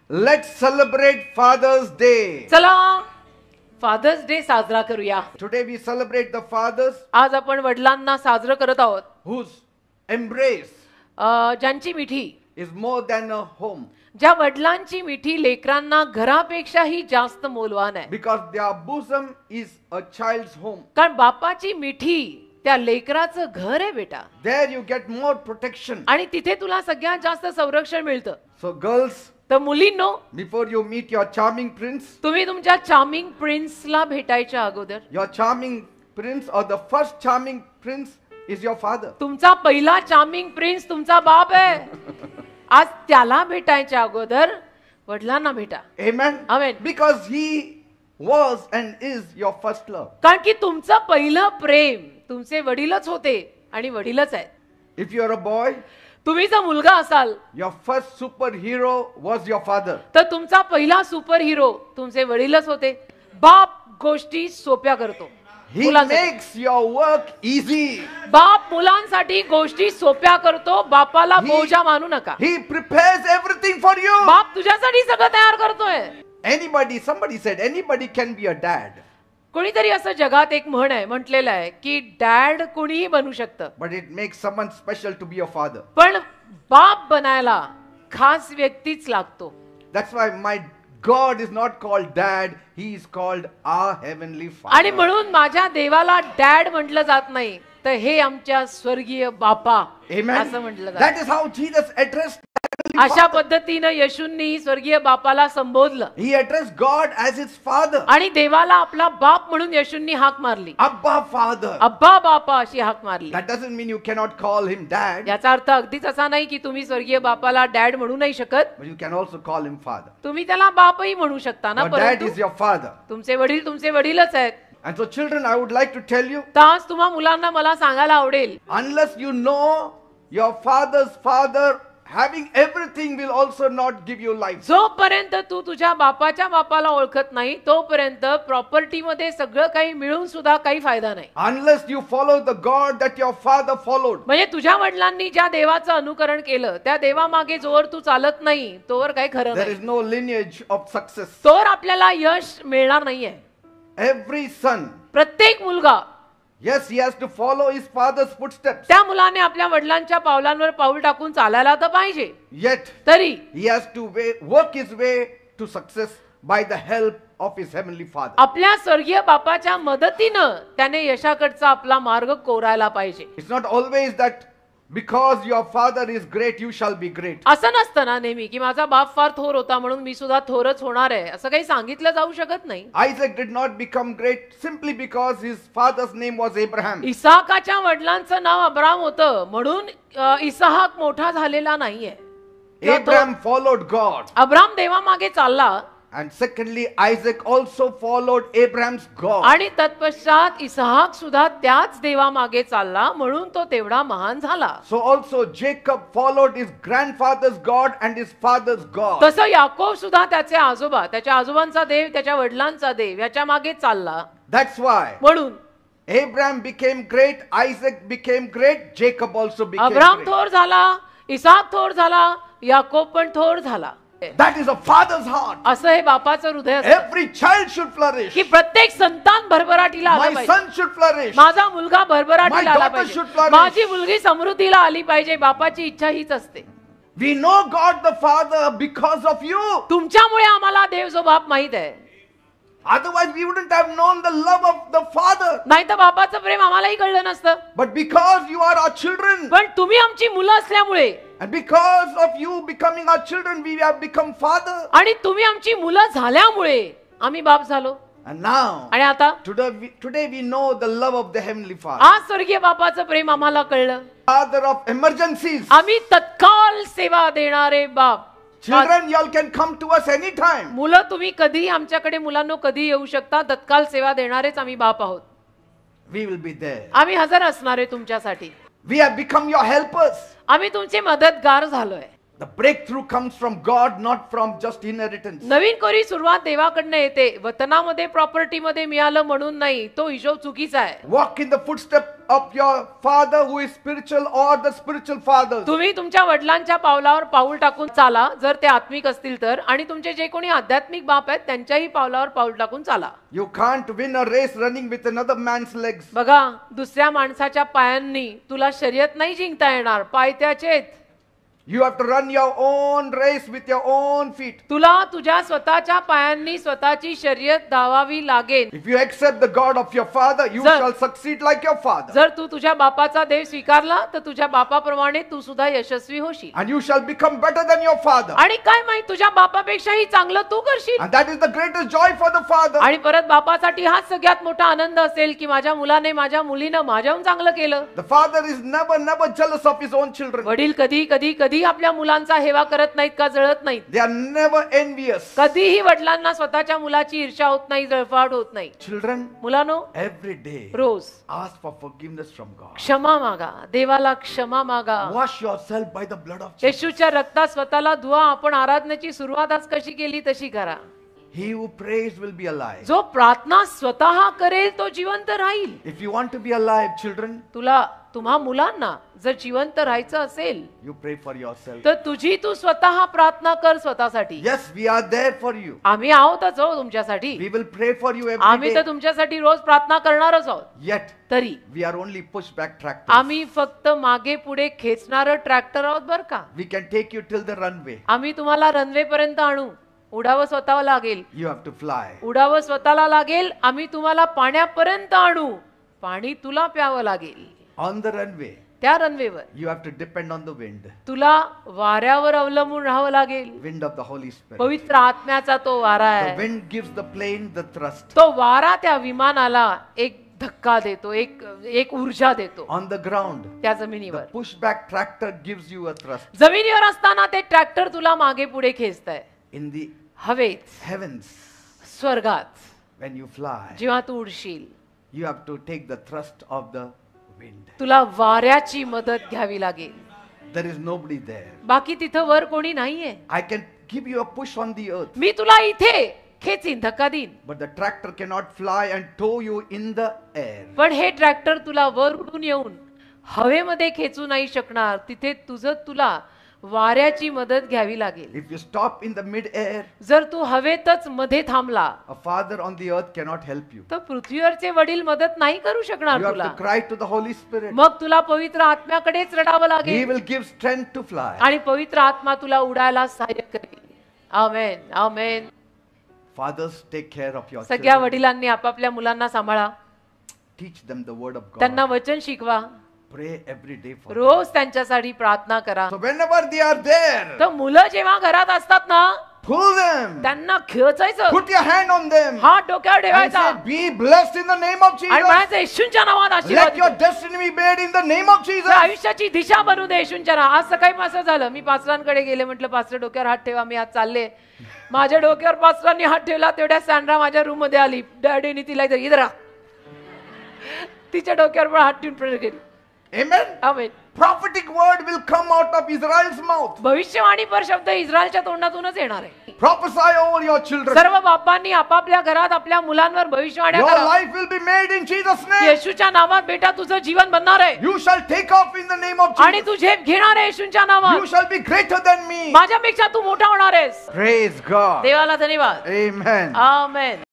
Let's celebrate Father's Day. चला fathers day साजरा करूया. Today we celebrate the fathers आज आपण वडिलांना साजरं करत आहोत, whose embrace ज्यांची मिठी, is more than a home, ज्या वडिलांची मिठी लेकरांना घरापेक्षाही जास्त मौल्यवान आहे. because their bosom is a child's home. कारण बापाची मिठी त्या लेकराचं घर आहे बेटा. There you get more protection. आणि तिथे तुला सगळ्यात जास्त संरक्षण मिळतं. So girls, तर मुलींनो, before you meet your charming prince, तुम्ही तुमच्या चार्मिंग प्रिन्सला भेटायच्या अगोदर your charming prince or the first charming prince is your father. तुमचा पहिला चार्मिंग प्रिन्स तुमचा बाप आहे. आज त्याला भेटायच्या अगोदर वडिलांना भेटा. Amen. Amen. Because he was and is your first love. कारण की तुमचं पहिलं प्रेम तुमचे वडीलच होते आणि वडीलच आहेत. If you are a boy, तुम्ही जर मुलगा असाल your first superhero was your father. तर तुमचा पहिला सुपर हिरो तुमचे वडीलच होते. बाप गोष्टी सोप्या करतो. He मुलांसाठी. makes your work easy. बाप मुलांसाठी गोष्टी सोप्या करतो. बापाला बोजा मानू नका. He prepares everything for you. बाप तुझ्यासाठी सगळं तयार करतोय. Somebody said, anybody can be a dad. कोणीतरी असं जगात एक म्हण आहे, म्हटलेलं आहे की डॅड कोणीही बनू शकतं, But it makes someone special to be a father. पण बाप बनायला खास व्यक्तीच लागतो. That's why my God is not called dad. He is called our heavenly आणि father. म्हणून माझ्या देवाला डॅड म्हटलं जात नाही, तर हे आमच्या स्वर्गीय बापा असं म्हटलं That जातं. is how Jesus addressed heavenly अशा father. पद्धतीनं येशूंनी स्वर्गीय बापाला संबोधलं He addressed God as his father. आणि देवाला आपला बाप म्हणून येशूंनी हाक मारली. Abba father. अब्बा बापा अशी हाक मारली. That doesn't mean you cannot call him dad. याचा अर्थ अगदीच असा नाही की तुम्ही स्वर्गीय बापाला डॅड म्हणू नाही शकत. But you can also call him father. तुम्ही त्याला बापही म्हणू शकता ना, Your dad परंतु is your father. तुमचे वडीलच आहेत. And so children, I would like to tell you, तर आज तुम्हा मुलांना मला सांगायला आवडेल, unless you know your father's father, having everything will also not give you life. जोपर्यंत तू तुझ्या बापाच्या बापाला ओळखत नाही तोपर्यंत प्रॉपर्टी मध्ये सगळं काही मिळून सुद्धा काही फायदा नाही. Unless you follow the God that your father followed. म्हणजे तुझ्या वडिलांनी ज्या देवाचं अनुकरण केलं त्या देवामागे जोवर तू चालत नाही तोवर काही खरं There नाही. is no lineage of success. तोवर आपल्याला यश मिळणार नाहीये. Every son, प्रत्येक मुलगा, yes, he has to follow his father's footsteps. त्या मुलाने आपल्या वडिलांच्या पावलांवर पाऊल टाकून चालायला तर पाहिजे. Yet, तरी he has to work his way to success by the help of his heavenly father. आपल्या स्वर्गीय बापाच्या मदतीनं त्याने यशाकडचा आपला मार्ग कोरायला पाहिजे. It's not always that because your father is great, you shall be great. असं नसतं ना नेहमी की माझा बाप फार थोर होता म्हणून मी सुद्धा थोरच होणार आहे, असं काही सांगितलं जाऊ शकत नाही. Isaac did not become great simply because his father's name was Abraham. इसाकाच्या वडिलांचं नाव अब्राम होतं म्हणून इसाहाक मोठा झालेला नाहीये. Abraham followed God. अब्राम देवामागे चालला And secondly, Isaac also followed Abraham's God. आणि तत्पश्चात इसाहाक सुद्धा त्याच देवामागे चालला म्हणून तो तेवढा महान झाला. So also Jacob followed his grandfather's God and his father's God. तसं याकोब सुद्धा त्याचे आजोबा, त्याच्या आजोबांचा देव, त्याच्या वडिलांचा देव याच्या मागे चालला. That's why म्हणून Abraham became great, Isaac became great, Jacob also became Abram great. थोर झाला, इसाक थोर झाला, याकोब पण थोर झाला. That is a father's heart. असं हे बापाचं हृदय असतं Every child should flourish. की प्रत्येक संतान भरभराटीला आला My पाहिजे. son should flourish. माझा मुलगा My भरभराटीला आला daughter should पाहिजे, flourish. माझी मुलगी समृद्धीला आली पाहिजे. बापाची इच्छा हीच असते. We know God the Father because of you. तुमच्यामुळे आम्हाला देव जो बाप माहित आहे, Otherwise we wouldn't have known the love of the Father. नाही तर बापाचं प्रेम आम्हालाही कळलं नसतं. But because you are our children, पण तुम्ही आमची मुलं असल्यामुळे and because of you becoming our children, we have become father. आणि तुम्ही आमची मुलं झाल्यामुळे आम्ही बाप झालो. And now, आणि आता today we know the love of the Heavenly Father. आज स्वर्गीय बापाचं प्रेम आम्हाला कळलं. Father of emergencies. आम्ही तत्काल सेवा देणारे बाप. Children, y'all can come to us anytime. मुलं तुम्ही कधी आमच्याकडे, मुलांनो कधी येऊ शकता. तत्काल सेवा देणारेच आम्ही बाप आहोत. We will be there. आम्ही हजर असणार आहे तुमच्यासाठी. We have become your helpers. आम्ही तुमचे मदतगार झालोय. The breakthrough comes from God, not from just inheritance. नवीन कोरी सुरुवात देवाकडनं येते. वतनामध्ये प्रॉपर्टीमध्ये मिळालं म्हणून नाही, तो हिशोब चुकीचा आहे. Walk in the footsteps of your father who is spiritual or the spiritual fathers. तुम्ही तुमच्या वडिलांच्या पावलावर पाऊल टाकून चाला, जर ते आत्मिक असतील तर, आणि तुमचे जे कोणी आध्यात्मिक बाप आहेत त्यांच्याही पावलावर पाऊल टाकून चाला. You can't win a race running with another man's legs. बघा, दुसऱ्या माणसाच्या पायांनी तुला शर्यत नाही जिंकता येणार, पाय त्याचेत. You have to run your own race with your own feet. तुला तुझ्या स्वतःच्या पायांनी स्वतःची शर्यत धावावी लागेल. If you accept the God of your father, you Sir. shall succeed like your father. जर तू तुझ्या बापाचा देव स्वीकारला तर तुझ्या बापाप्रमाणे तू सुद्धा यशस्वी होशील. And you shall become better than your father. आणि काय माहित, तुझ्या बापापेक्षाही चांगलं तू करशील. And that is the greatest joy for the father. आणि परत बापासाठी हाच सगळ्यात मोठा आनंद असेल की माझ्या मुलाने माझ्या मुलीनं माझ्याहून चांगलं केलं. The father is never jealous of his own children. वडील कधी कधी कधी आपल्या मुलांचा हेवा करत नाहीत का जळत नाहीत. They are never envious. कधीही वडिलांना स्वतःच्या मुलाची ईर्ष्या होत नाही, जळफाट होत नाही. Children, मुलांनो, every day rose ask for forgiveness from God. क्षमा मागा, देवाला क्षमा मागा. Wash yourself by the blood of Jesus. येशूच्या रक्तात स्वतःला धुवा. आपण आराधनेची सुरुवात आज कशी केली तशी करा. He who prays will be alive. जो प्रार्थना स्वतः करेल तो जिवंत राहील. If you want to be alive, children, तुम्हा मुलांना जर जिवंत राहायचं असेल you pray for yourself. तर तुझी तू स्वतः प्रार्थना कर स्वतःसाठी. Yes, we are there for you. आम्ही आहोतच हो तुमच्यासाठी. We will pray for you every आम्ही तर day. तुमच्यासाठी रोज प्रार्थना करणारच आहोत. Yet, तरी we are only pushback tractors. आम्ही फक्त मागे पुढे खेचणारं ट्रॅक्टर आहोत बर का. We can take you till the runway. आम्ही तुम्हाला रनवे पर्यंत आणू. उडावं स्वतःला लागेल. You have to fly. उडावं स्वतःला लागेल. आम्ही तुम्हाला पाण्यापर्यंत आणू. पाणी तुला प्यावं लागेल. On the runway, त्या रनवेवर you have to depend on the wind. तुला वाऱ्यावर अवलंबून राहावं लागेल. Wind of the Holy Spirit. पवित्र आत्म्याचा तो वारा The आहे. wind gives the plane the thrust. तो वारा त्या विमानाला एक धक्का देतो, एक ऊर्जा देतो. On the ground, त्या the जमिनीवर pushback tractor gives you a thrust. जमिनीवर असताना ते ट्रॅक्टर तुला मागे पुढे खेचतंय. In the हवेत, heavens, स्वर्गात when you fly, जेव्हा तू उडशील you have to take the thrust of the wind. तुला वाऱ्याची मदत घ्यावी लागेल. There is nobody there. बाकी तिथं वर कोणी नाहीये. I can give you a push on the earth, मी तुला इथे खेचीन, धक्का देईन. but the tractor cannot fly and tow you in the air. पण हे ट्रॅक्टर तुला वर उडून येऊन हवेमध्ये खेचू नाही शकणार. तिथे तुला वाऱ्याची मदत घ्यावी लागेल. If you stop in the mid-air, जर तू हवेतच मध्ये थांबला a father on the earth cannot help you. तर पृथ्वीवरचे वडील मदत नाही करू शकणार You have तुला. to cry to the Holy Spirit. मग तुला पवित्र आत्म्याकडेच रडावं He लागेल will give strength to fly. आणि पवित्र आत्मा तुला उडायला सहाय्य करेल. आमेन, आमेन. Fathers, take care of your सगळ्या children. वडिलांनी आपापल्या मुलांना सांभाळा. Teach them the word of त्यांना God. वचन शिकवा. Pray every day for them. रोज त्यांच्यासाठी प्रार्थना करा. So whenever they are there, तर मुलं जेव्हा घरात असतात ना, pull them. त्यांना खेचायचं, Put your hand on them. हात डोक्यावर And ठेवायचा say, be blessed in the name of आणि Jesus. म्हणायचं येशूंच्या नावात आशीर्वाद Let your देतो. destiny be made in the name of Jesus. तुझ्या आयुष्याची दिशा बनू दे येशूंच्या नावात. आज सकाळी पण असं झालं, मी पास्टरांकडे गेले, म्हटलं पास्टर डोक्यावर हात ठेवा, मी आज चालले. माझ्या डोक्यावर पास्टरांनी हात ठेवला. तेवढ्या सँड्रा माझ्या रूम मध्ये आली. डॅडीने तिला इधर तिच्या डोक्यावर पण हात ठेवून प्रेयर केली. Amen. Amen. Prophetic word will come out of Israel's mouth. भविष्यवाणी पर शब्द इस्रायलच्या तोंडातूनच येणार आहे. Prophesy over your children. सर्व बापांनी आपापल्या घरात आपल्या मुलांवर भविष्यवाण्या Your करा. life will be made in Jesus' name. येशूच्या नावात बेटा तुझं जीवन बनणार आहे You shall take off in the name of आणि Jesus. तू झेप घेणार आहे येशूच्या नावात. You shall be greater than me. माझ्यापेक्षा तू मोठा होणार आहेस. Praise God. देवाला धन्यवाद. Amen. आमेन.